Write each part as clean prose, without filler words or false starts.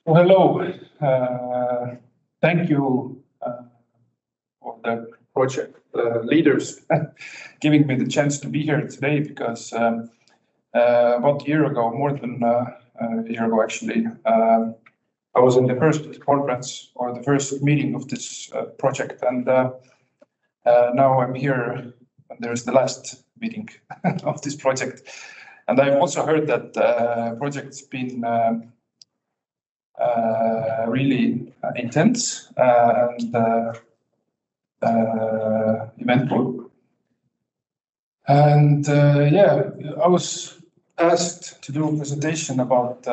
Well, hello. Thank you for the project leaders giving me the chance to be here today because about a year ago, more than a year ago actually, I was in the first conference or the first meeting of this project, and now I'm here and there's the last meeting of this project. And I've also heard that the project's been really intense and eventful. And yeah, I was asked to do a presentation about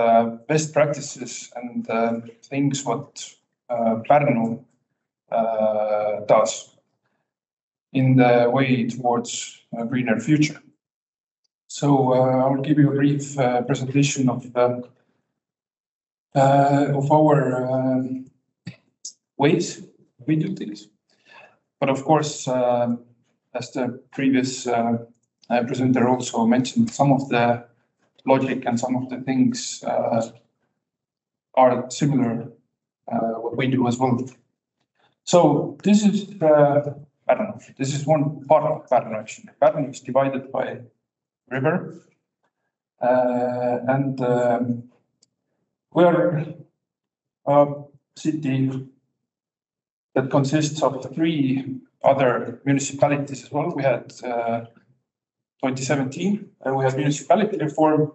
best practices and things what Pärnu does in the way towards a greener future. So I'll give you a brief presentation of our ways we do things. But of course, as the previous presenter also mentioned, some of the logic and some of the things are similar what we do as well. So this is Pärnu. This is one part of Pärnu actually. Pärnu is divided by river, and we are a city that consists of 3 other municipalities as well. We had 2017, we had municipality reform,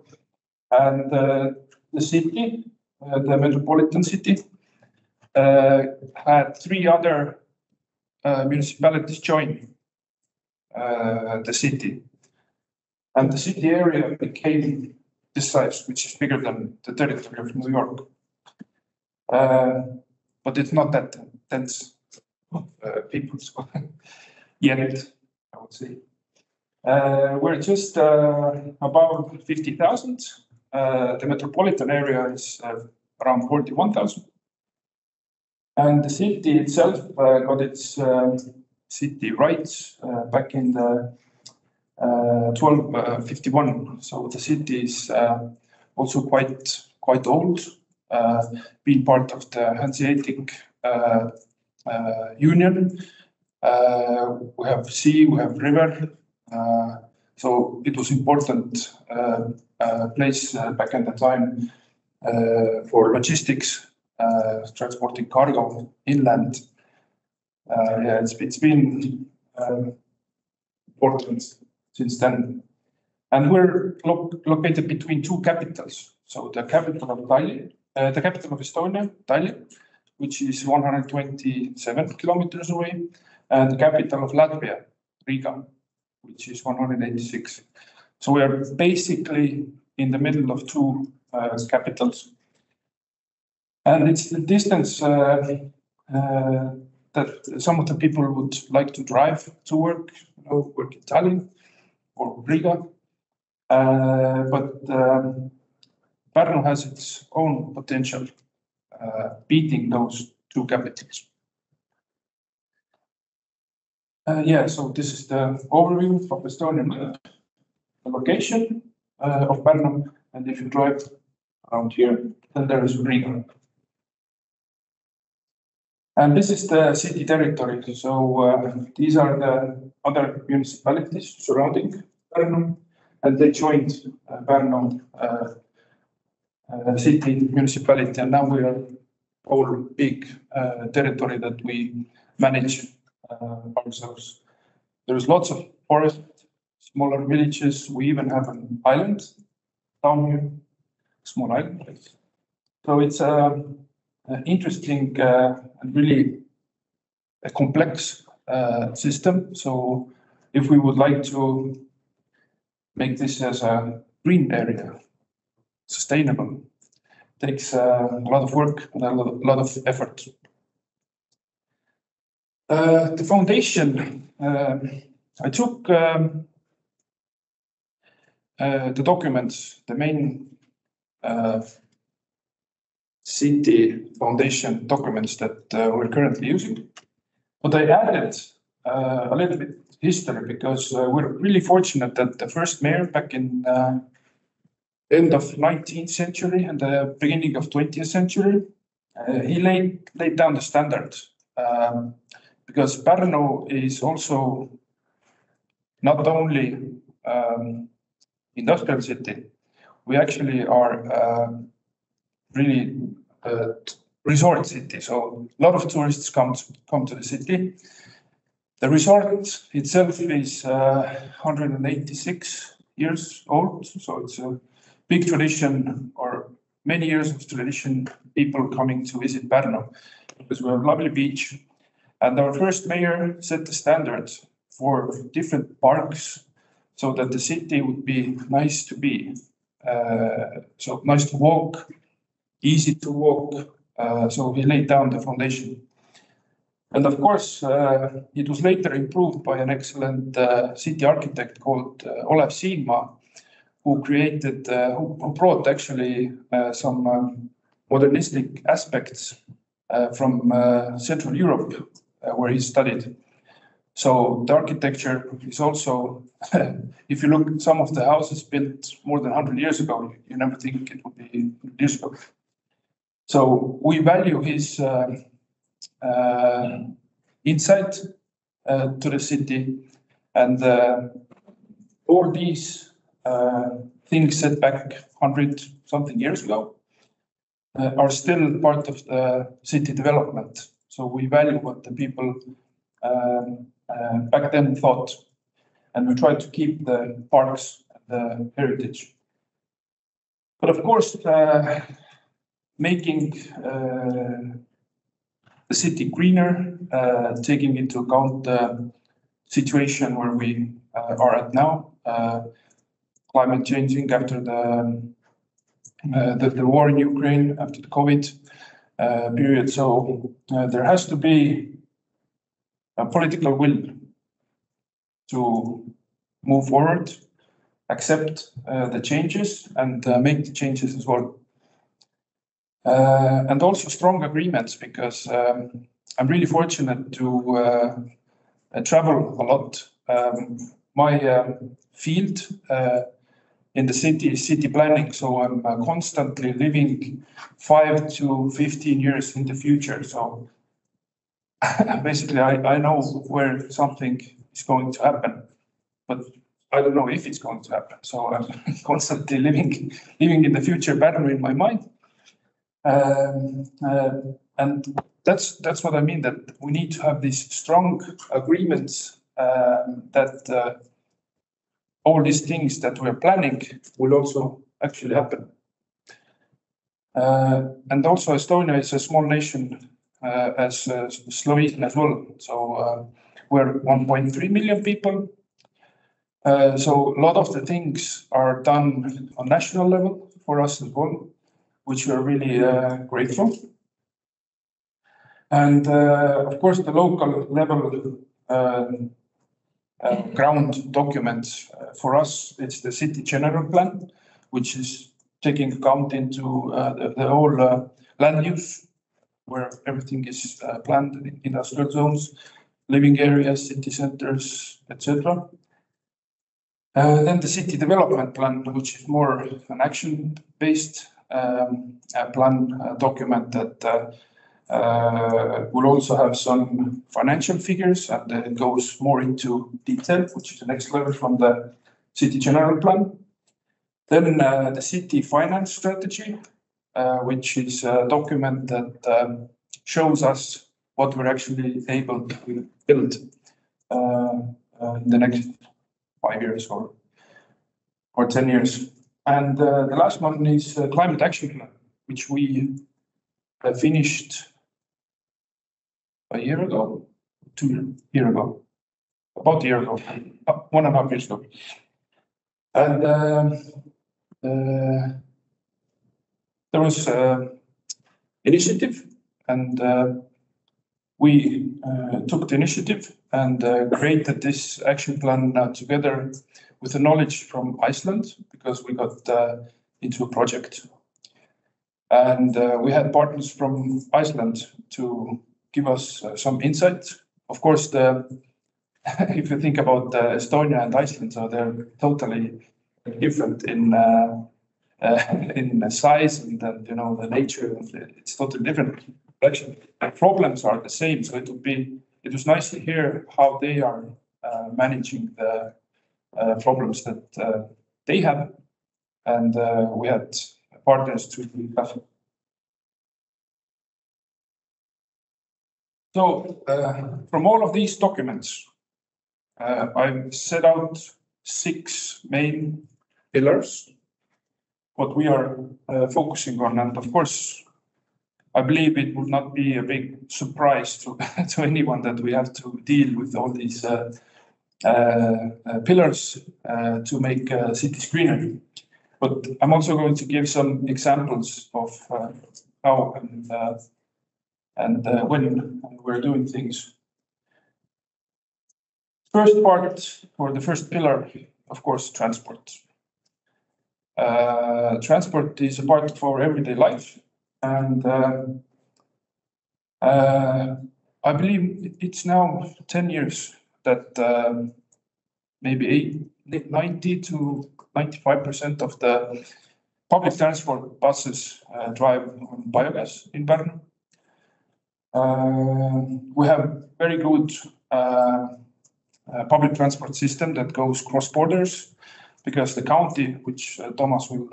and the city, the metropolitan city, had 3 other municipalities join the city. And the city area became this size, which is bigger than the territory of New York. But it's not that dense of people yet, I would say. We're just above 50,000. The metropolitan area is around 41,000. And the city itself got its city rights back in the 1251. So the city is also quite old, being part of the Hanseatic Union. We have sea, we have river. So it was important place back in the time for logistics, transporting cargo inland. Yeah, it's been important since then. And we're located between 2 capitals. So the capital of Tallinn, the capital of Estonia, Tallinn, which is 127 kilometers away, and the capital of Latvia, Riga, which is 186. So we are basically in the middle of 2 capitals. And it's the distance that some of the people would like to drive to work, work in Tallinn or Riga. But Pärnu has its own potential, beating those 2 capitals. Yeah, so this is the overview of Estonian map, the location of Pärnu, and if you drive around here, then there is Riga. And this is the city territory. So these are the other municipalities surrounding Pärnu, and they joined Pärnu city municipality. And now we are whole big territory that we manage ourselves. There's lots of forest, smaller villages. We even have an island down here, small island. So it's interesting and really a complex system. So if we would like to make this as a green area, sustainable, takes a lot of work and a lot of effort. The foundation, I took the documents, the main city foundation documents that we're currently using. But I added a little bit history because we're really fortunate that the first mayor back in end of 19th century and the beginning of 20th century. He laid down the standard because Pärnu is also not only industrial city, we actually are really resort city. So a lot of tourists come to the city. The resort itself is 186 years old, so it's a big tradition, or many years of tradition, people coming to visit Pärnu because we have a lovely beach. And our first mayor set the standard for different parks so that the city would be nice to be. So nice to walk, easy to walk. So we laid down the foundation. And of course, it was later improved by an excellent city architect called Olev Siinmaa, who created, who brought actually some modernistic aspects from Central Europe, where he studied. So the architecture is also, if you look at some of the houses built more than 100 years ago, you never think it would be years ago. So we value his insight to the city, and all these things set back 100-something years ago are still part of the city development. So we value what the people back then thought, and we try to keep the parks and the heritage. But of course, making the city greener, taking into account the situation where we are at now, climate changing after the war in Ukraine, after the COVID period. So there has to be a political will to move forward, accept the changes, and make the changes as well. And also strong agreements, because I'm really fortunate to travel a lot. My field in the city is city planning, so I'm constantly living 5 to 15 years in the future. So basically, I know where something is going to happen, but I don't know if it's going to happen. So I'm constantly living in the future Pärnu in my mind. And that's what I mean, that we need to have these strong agreements that all these things that we're planning will also actually happen. And also Estonia is a small nation as Slovenia as well. So we're 1.3 million people. So a lot of the things are done on national level for us as well, which we are really grateful. And of course, the local level ground documents for us, it's the city general plan, which is taking account into the whole land use, where everything is planned in industrial zones, living areas, city centers, etc. Then the city development plan, which is more an action-based plan document that will also have some financial figures, and it goes more into detail, which is the next level from the city general plan. Then the city finance strategy, which is a document that shows us what we're actually able to build in the next 5 years or 10 years. And the last one is climate action plan, which we finished a year ago, 2 years ago, about a year ago, 1.5 years ago. And there was initiative, and we took the initiative and created this action plan together with the knowledge from Iceland, because we got into a project. And we had partners from Iceland to give us some insight. Of course, if you think about Estonia and Iceland, so they're totally different in in size and then, you know, the nature of it, it's totally different. Actually, the problems are the same. So it was nice to hear how they are managing the problems that they have, and we had partners to discuss. So from all of these documents, I've set out 6 main pillars, what we are focusing on. And of course, I believe it would not be a big surprise to, to anyone that we have to deal with all these pillars to make cities greener. But I'm also going to give some examples of how and when we're doing things. First part, or the first pillar, of course, transport. Transport is a part of our everyday life, and I believe it's now 10 years that maybe 90 to 95% of the public transport buses drive on biogas in Pärnu. We have very good public transport system that goes cross borders, because the county, which Thomas will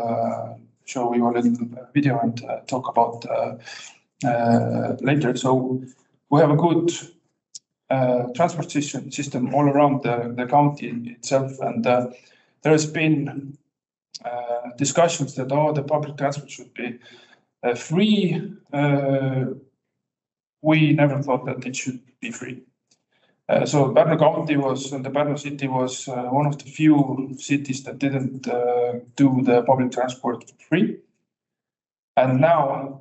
show you a little video and talk about later. So we have a good transport system all around the county itself, and there has been discussions that the public transport should be free. We never thought that it should be free. So Pärnu County was, and the Pärnu city was one of the few cities that didn't do the public transport free. And now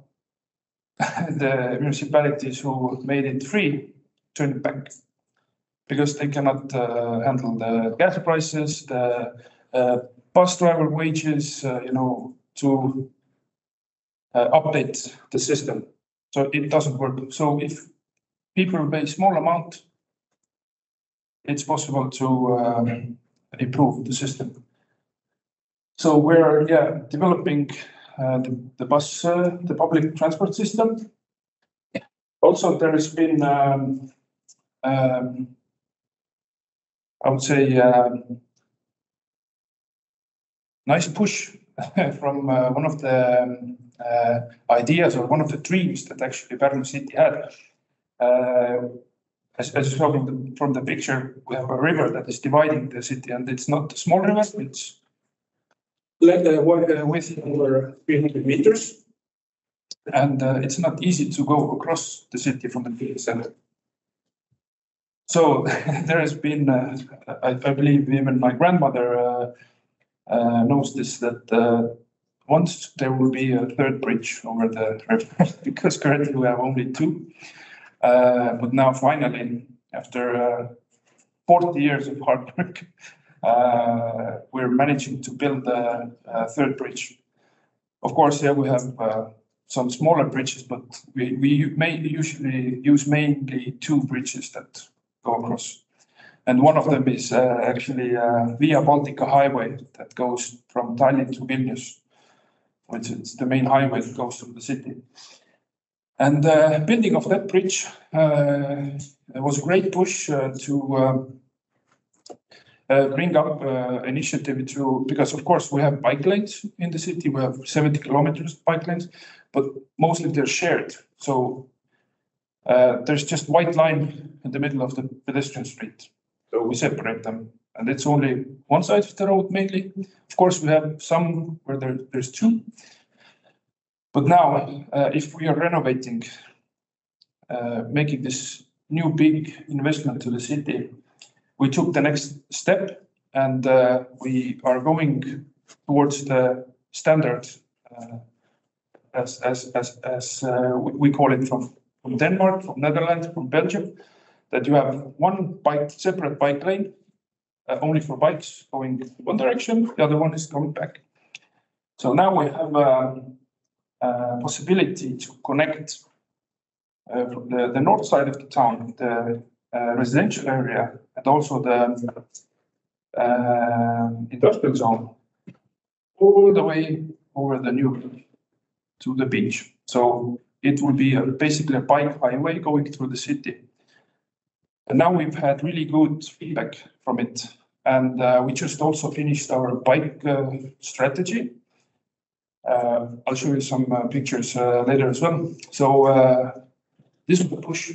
the municipalities who made it free turn it back, because they cannot handle the gas prices, the bus driver wages, you know, to update the system. So it doesn't work. So if people pay a small amount, it's possible to improve the system. So we're developing the bus, the public transport system. Also, there has been, I would say, nice push from one of the ideas, or one of the dreams that actually Pärnu city had. As you saw from the picture, we have a river that is dividing the city, and it's not a small river, it's with over 300 meters. And it's not easy to go across the city from the city center. So there has been, I believe even my grandmother knows this, that once there will be a third bridge over the river, because currently we have only 2. But now finally, after 40 years of hard work, we're managing to build a third bridge. Of course, we have some smaller bridges, but we may usually use mainly 2 bridges that go across. And one of them is actually Via Baltica highway that goes from Tallinn to Vilnius, which is the main highway that goes through the city. And building of that bridge was a great push to bring up initiative to, because of course we have bike lanes in the city, we have 70 kilometers bike lanes, but mostly they're shared. So there's just white line in the middle of the pedestrian street. So we separate them, and it's only one side of the road mainly. Of course, we have some where there's 2. But now, if we are renovating, making this new big investment to the city, we took the next step, and we are going towards the standard, as we call it from Denmark, from Netherlands, from Belgium, that you have one separate bike lane, only for bikes going one direction, the other one is going back. So now we have possibility to connect from the north side of the town, the residential area, and also the industrial zone, all the way over the new bridge to the beach. So it will be basically a bike highway going through the city. And now we've had really good feedback from it. And we just also finished our bike strategy. I'll show you some pictures later as well. So this was a push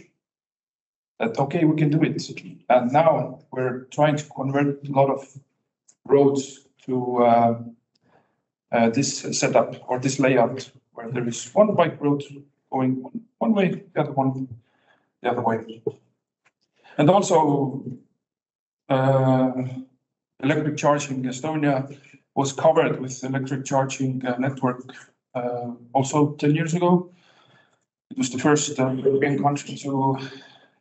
that, okay, we can do it. And now we're trying to convert a lot of roads to this setup or this layout, where there is one bike road going one way, the other one the other way. And also electric charging. Estonia was covered with electric charging network also 10 years ago. It was the first European country to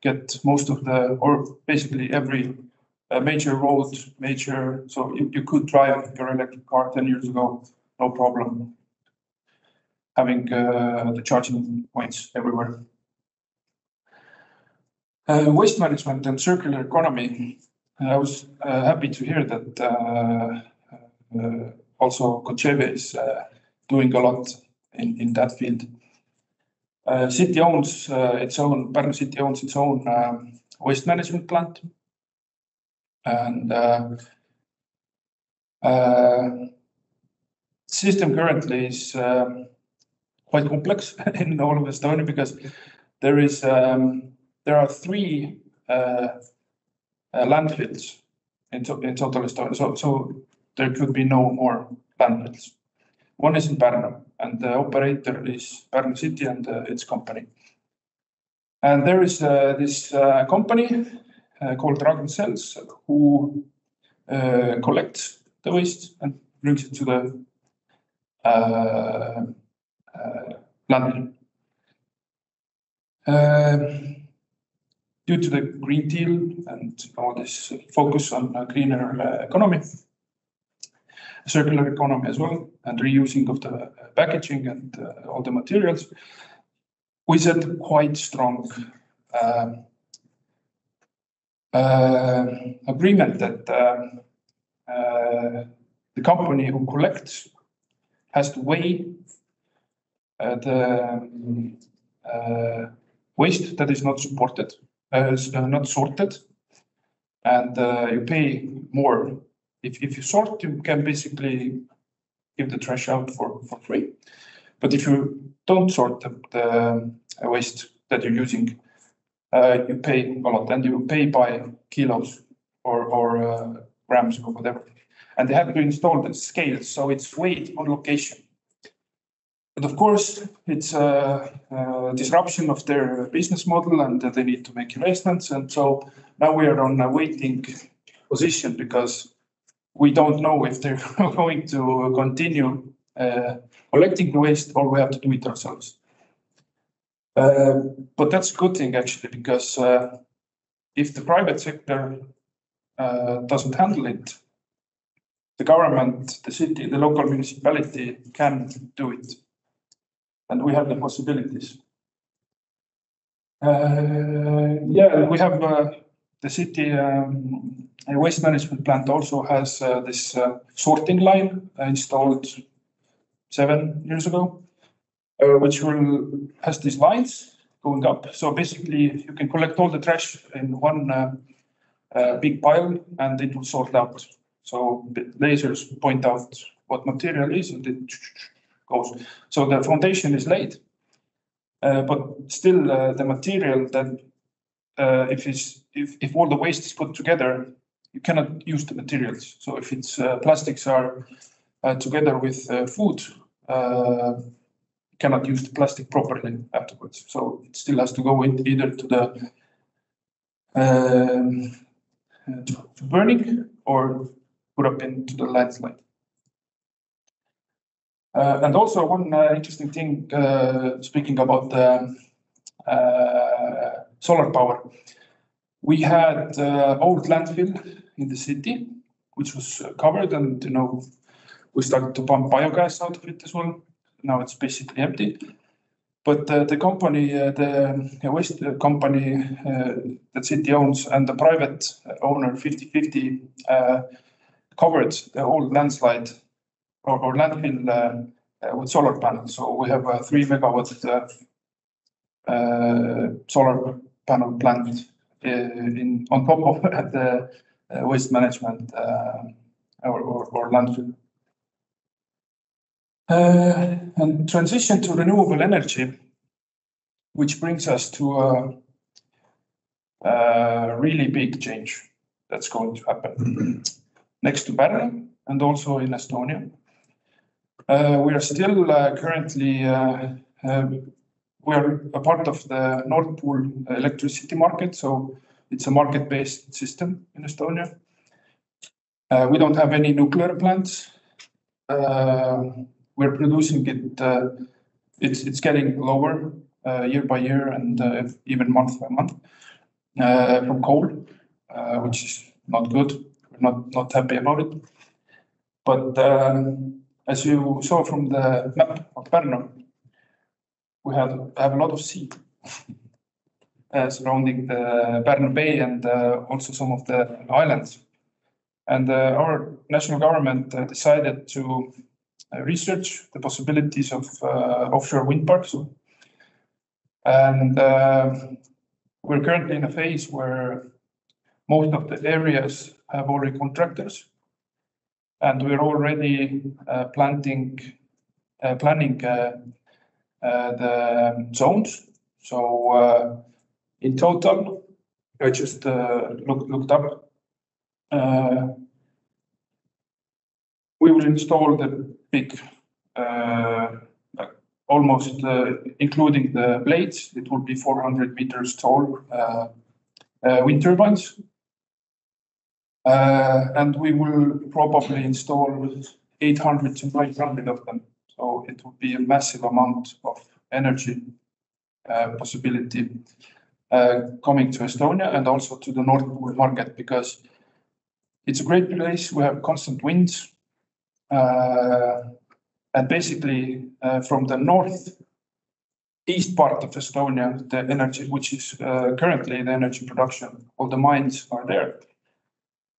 get most of the, or basically every major road, so you could drive your electric car 10 years ago, no problem, having the charging points everywhere. Waste management and circular economy. I was happy to hear that also Kočevje is doing a lot in that field. City owns its own, Pärnu city owns its own waste management plant. And system currently is quite complex in all of Estonia, because there are 3 landfills in total Estonia. So there could be no more landfills. One is in Pärnu, and the operator is Pärnu city and its company. And there is this company called Ragn Cells, who collects the waste and brings it to the landfill. Due to the Green Deal and all this focus on greener economy, circular economy as well, and reusing of the packaging and all the materials, we set quite strong agreement that the company who collects has to weigh the waste that is not sorted, and you pay more. If you sort, you can basically give the trash out for free. But if you don't sort the waste that you're using, you pay a lot, and you pay by kilos or grams or whatever. And they have to install the scales, so it's weighed on location. But of course, it's a disruption of their business model, and they need to make investments. And so now we are on a waiting position, because we don't know if they're going to continue collecting the waste, or we have to do it ourselves. But that's a good thing, actually, because if the private sector doesn't handle it, the government, the city, the local municipality can do it. And we have the possibilities. Yeah, we have the city waste management plant also has this sorting line installed 7 years ago, which has these lines going up. So basically, you can collect all the trash in one big pile, and it will sort out. So lasers point out what material is, and it goes. So the foundation is laid, but still the material that if all the waste is put together, you cannot use the materials. So if it's plastics are together with food, you cannot use the plastic properly afterwards. So it still has to go in either to the to burning or put up into the landslide. And also one interesting thing, speaking about the solar power. We had old landfill in the city, which was covered, and we started to pump biogas out of it as well. Now it's basically empty. But the company, the waste company that city owns, and the private owner 50-50 covered the whole landslide or landfill with solar panels. So we have a 3 megawatt solar panel plant on top of the waste management or landfill. And transition to renewable energy, which brings us to a really big change that's going to happen next to Pärnu and also in Estonia. We are still currently we are a part of the Nord Pool electricity market, so it's a market-based system in Estonia. We don't have any nuclear plants. We're producing it. It's getting lower year by year and even month by month from coal, which is not good. We're not happy about it. But as you saw from the map of Pärnu, we have a lot of sea surrounding the Pärnu Bay and also some of the islands. And our national government decided to research the possibilities of offshore wind parks. And we're currently in a phase where most of the areas have already contractors, and we're already planning the zones. So in total, I just looked up. We will install the big, almost including the blades. It will be 400 meters tall wind turbines, and we will probably install 800 to 900 of them. So it will be a massive amount of energy possibility coming to Estonia and also to the Nord Pool market, because it's a great place. We have constant winds. And basically, from the northeast part of Estonia, the energy, which is currently the energy production, all the mines are there.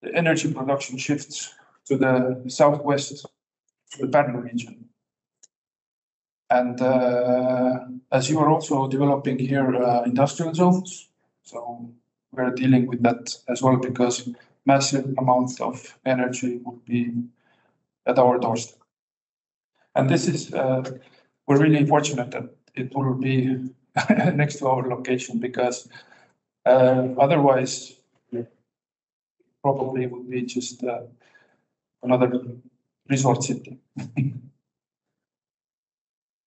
The energy production shifts to the southwest, to the Pärnu region. And as you are also developing here industrial zones, so we're dealing with that as well, because massive amounts of energy will be at our doorstep. And this is, we're really fortunate that it will be next to our location, because otherwise probably would be just another resort city.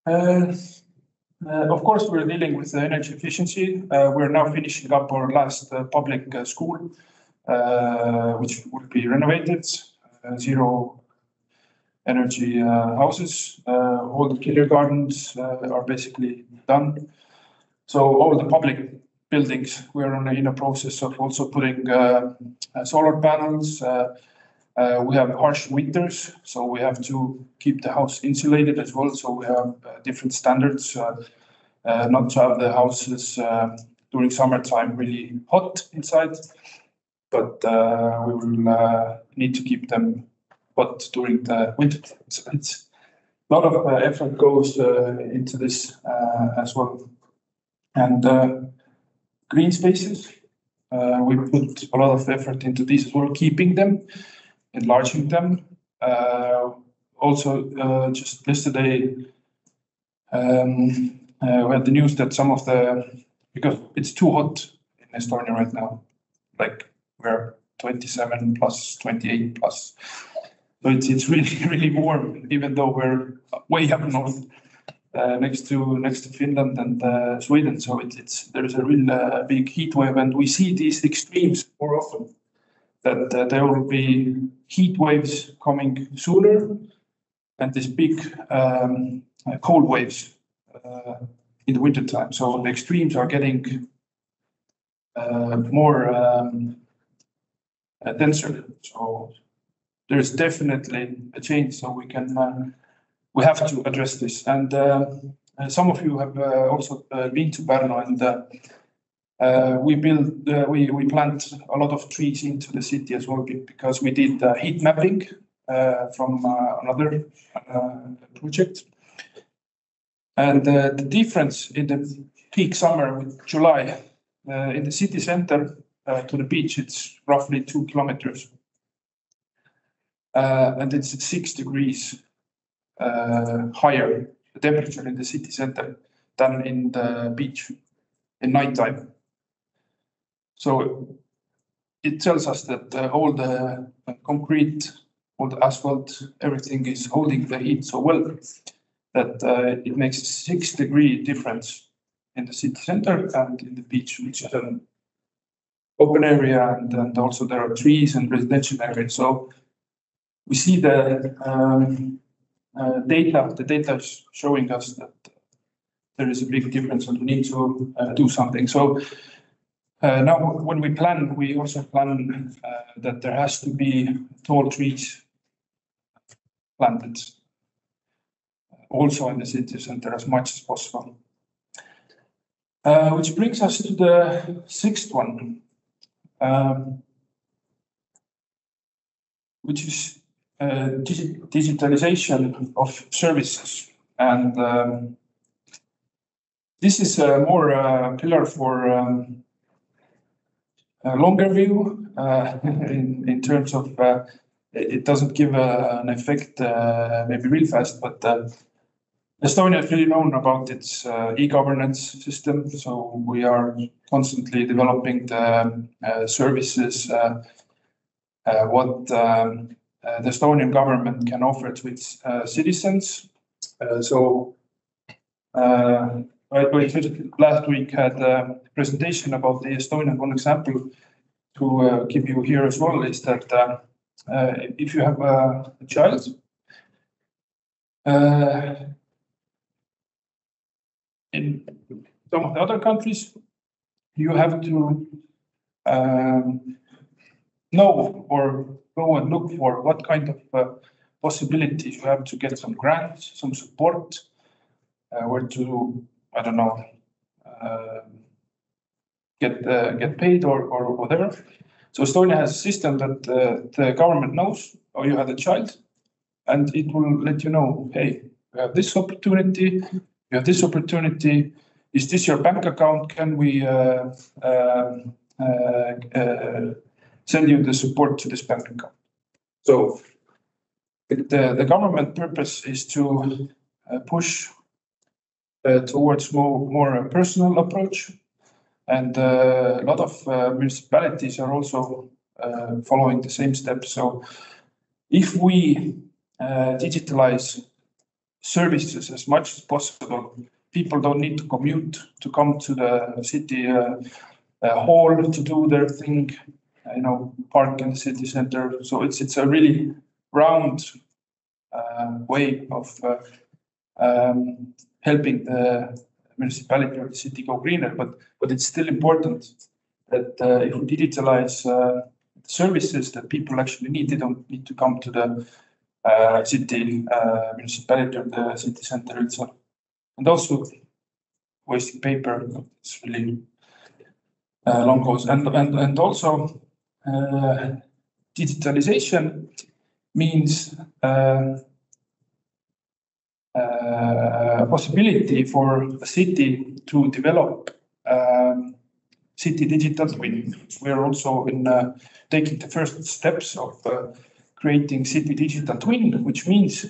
Of course, we're dealing with the energy efficiency. We're now finishing up our last public school, which will be renovated, zero energy houses. All the kindergartens are basically done. So all the public buildings, we're in a process of also putting solar panels. We have harsh winters, so we have to keep the house insulated as well. So we have different standards, not to have the houses during summertime really hot inside, but we will need to keep them hot during the winter time. So it's a lot of effort goes into this as well. And green spaces, we put a lot of effort into these as well, keeping them, enlarging them. Also, just yesterday, we had the news that some of because it's too hot in Estonia right now, like we're 27 plus, 28 plus. So it's really, really warm, even though we're way up north, next to Finland and Sweden. So there's a real big heat wave, and we see these extremes more often. That there will be heat waves coming sooner, and these big cold waves in the winter time. So the extremes are getting more denser. So there's definitely a change. So we have to address this. And some of you have also been to Pärnu, and we plant a lot of trees into the city as well, because we did heat mapping from another project. And the difference in the peak summer with July in the city center to the beach, it's roughly 2 kilometers. And it's 6 degrees higher, the temperature in the city center than in the beach in nighttime. So it tells us that all the concrete, all the asphalt, everything is holding the heat so well that it makes a 6-degree difference in the city center and in the beach, which is an open area, and also there are trees and residential areas. So we see the data. The data is showing us that there is a big difference, and we need to do something. So now, when we plan, we also plan that there has to be tall trees planted also in the city center as much as possible. Which brings us to the sixth one, which is digitalization of services. And this is more a pillar for a longer view in terms of it doesn't give an effect maybe real fast, but Estonia is really known about its e-governance system. So we are constantly developing the services, what the Estonian government can offer to its citizens. Last week had a presentation about the Estonian. One example to give you here as well is that if you have a child, in some of the other countries, you have to know or go and look for what kind of possibilities you have to get some grants, some support, where to, I don't know, get paid or whatever. So Estonia has a system that the government knows, or you have a child, and it will let you know, hey, you have this opportunity, you have this opportunity. Is this your bank account? Can we send you the support to this bank account? So the government purpose is to push towards more personal approach, and a lot of municipalities are also following the same steps. So if we digitalize services as much as possible, people don't need to commute to come to the city hall to do their thing, park in the city center. So it's a really round way of helping the municipality or the city go greener, but it's still important that if we digitalize services that people actually need, they don't need to come to the city municipality or the city center itself. And also wasting paper, it's really long goals. And also digitalization means possibility for a city to develop city digital twin. We are also taking the first steps of creating city digital twin, which means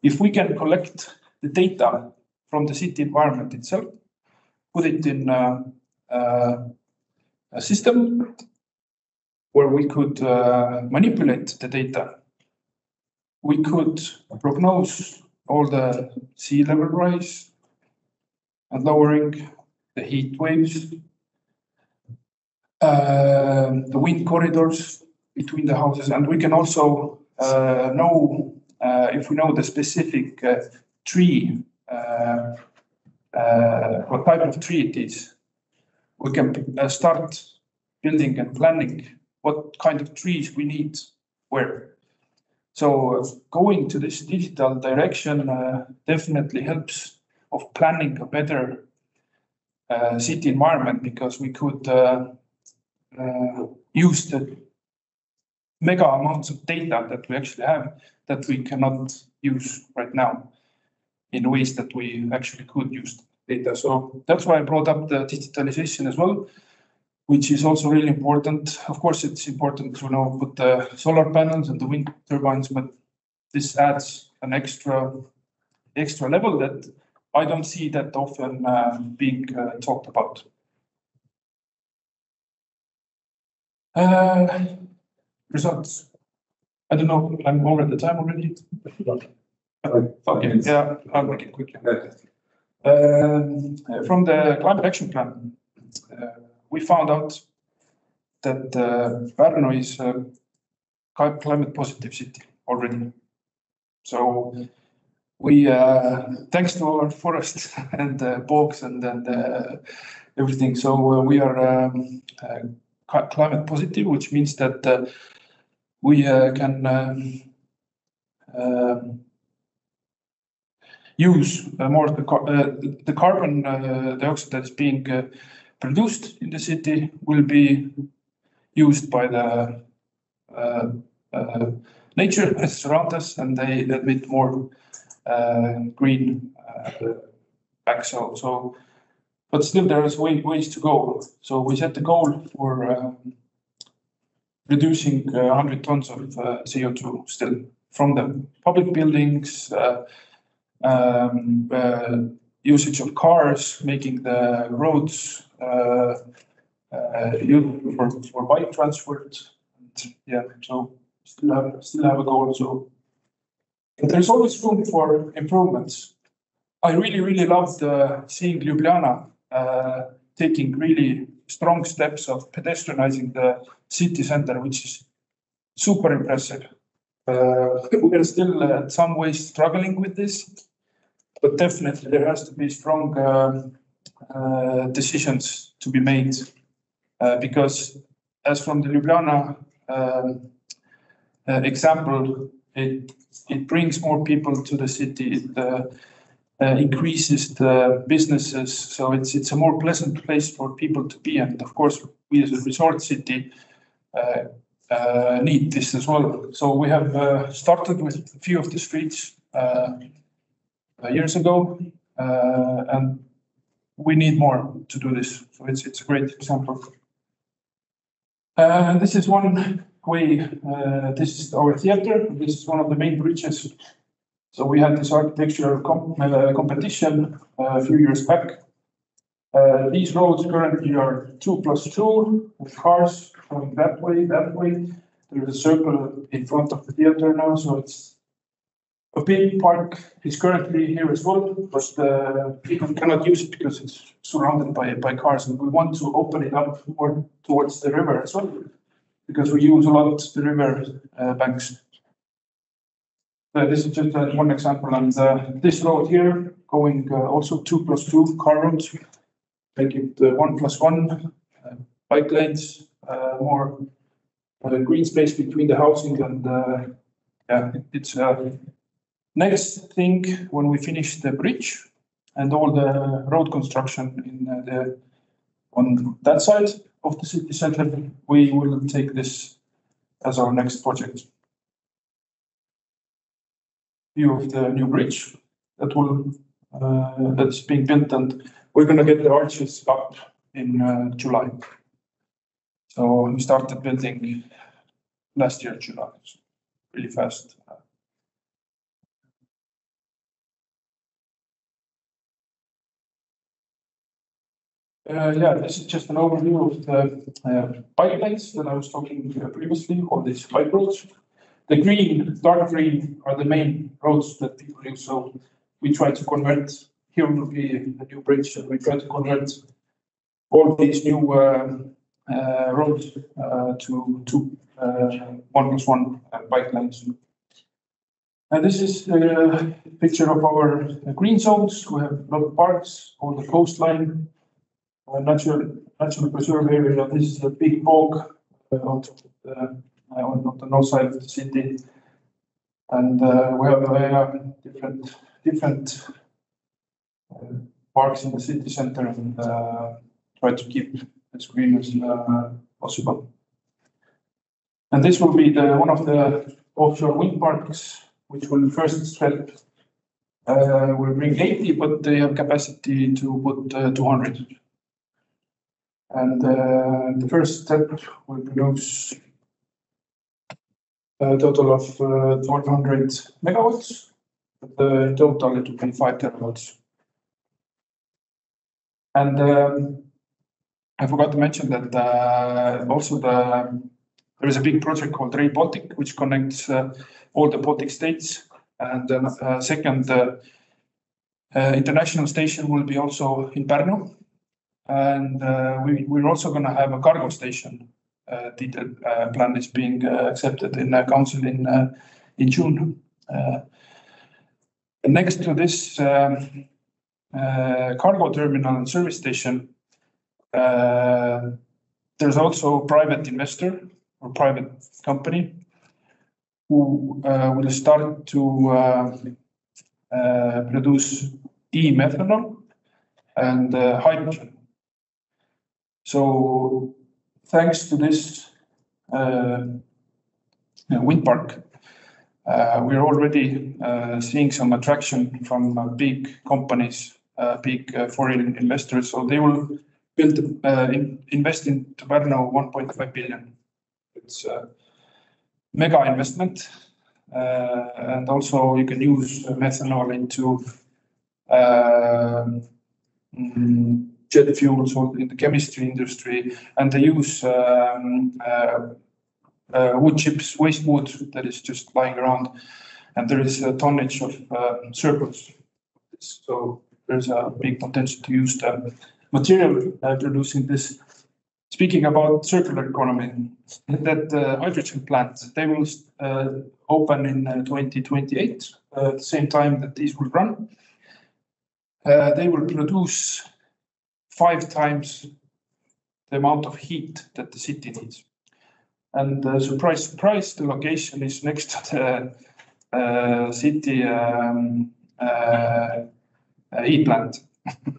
if we can collect the data from the city environment itself, put it in a system where we could manipulate the data, we could prognose all the sea level rise and lowering, the heat waves, the wind corridors between the houses, and we can also know if we know the specific tree, what type of tree it is. We can start building and planning what kind of trees we need where. So going to this digital direction definitely helps of planning a better city environment, because we could use the mega amounts of data that we actually have that we cannot use right now. in ways that we actually could use data. So that's why I brought up the digitalization as well, which is also really important. Of course, it's important to put the solar panels and the wind turbines, but this adds an extra level that I don't see that often being talked about. Results. I don't know, I'm over the time already. Okay, yeah, I'll make it quickly. From the climate action plan, we found out that Pärnu is a climate positive city already. So we, thanks to our forest and bogs and everything, so we are climate positive, which means that we can use more of the carbon dioxide that is being produced in the city will be used by the nature as around us, and they emit more green back. So, but still there is ways to go. So we set the goal for reducing 100 tons of CO2 still from the public buildings, usage of cars, making the roads used for bike transport. And yeah, so still have a goal. So but there's always room for improvements. I really loved seeing Ljubljana taking really strong steps of pedestrianizing the city center, which is super impressive. We are still in some ways struggling with this, but definitely there has to be strong decisions to be made because as from the Ljubljana example, it brings more people to the city. It increases the businesses, so it's a more pleasant place for people to be. And of course, we as a resort city need this as well. So we have started with a few of the streets years ago, and we need more to do this. So it's a great example. This is one way. This is our theater. This is one of the main bridges. So we had this architectural competition a few years back. These roads currently are 2+2 with cars going that way. There is a circle in front of the theater now, so it's a big park is currently here as well, but people cannot use it because it's surrounded by cars, and we want to open it up more towards the river as well, because we use a lot the river banks. This is just one example, and this road here going also 2+2 car roads, make it 1+1 bike lanes, more green space between the housing, and yeah, it's next thing when we finish the bridge and all the road construction in on that side of the city center, we will take this as our next project. View of the new bridge that's being built, and we're going to get the arches up in July. So we started building last year, July, so really fast. Yeah, this is just an overview of the bike lanes that I was talking previously, all these bike roads. The green, dark green are the main roads that people use. So we try to convert, here will be a new bridge, and we try to convert all these new roads to 1+1 bike lanes. And this is a picture of our green zones. We have a lot of parks on the coastline, natural preserve area. This is a big bog on the north side of the city, and we have different parks in the city center, and try to keep as green as possible. And this will be one of the offshore wind parks, which will first help will bring 80, but they have capacity to put 200. And the first step will produce a total of 100 megawatts. The total it will be 5 terawatts. And I forgot to mention that also there is a big project called Rail Baltic, which connects all the Baltic states. And then second international station will be also in Pärnu. And we're also going to have a cargo station. Detailed plan is being accepted in council in June. Next to this cargo terminal and service station, there's also a private investor or private company who will start to produce e-methanol and hydrogen. So thanks to this wind park, we're already seeing some attraction from big companies, big foreign investors. So they will build, invest into Pärnu 1.5 billion. It's a mega investment. And also you can use methanol into jet fuels or in the chemistry industry, and they use wood chips, waste wood that is just lying around, and there is a tonnage of surplus. So there's a big potential to use the material producing this. Speaking about circular economy, that hydrogen plant, they will open in 2028, at the same time that these will run. They will produce 5 times the amount of heat that the city needs. And surprise, surprise, the location is next to the city heat plant.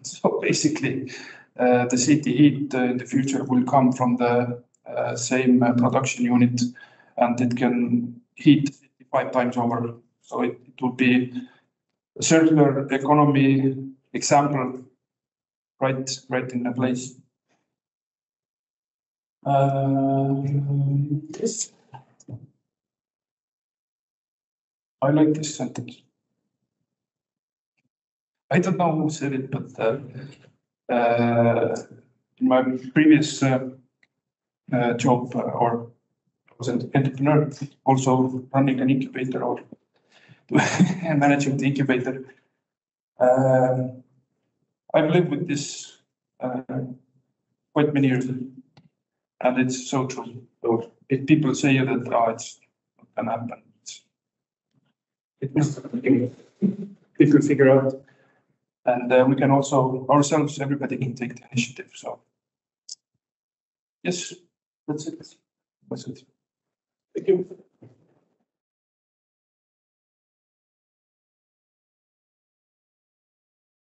So basically, the city heat in the future will come from the same production unit, and it can heat 5 times over. So it will be a circular economy example right in the place. This. I like this sentence. I don't know who said it, but in my previous job, or I was an entrepreneur, also running an incubator or managing the incubator. I've lived with this quite many years, and it's so true. So if people say that it's not gonna happen, it will. People figure out, and we can also ourselves. Everybody can take the initiative. So yes, that's it. Thank you.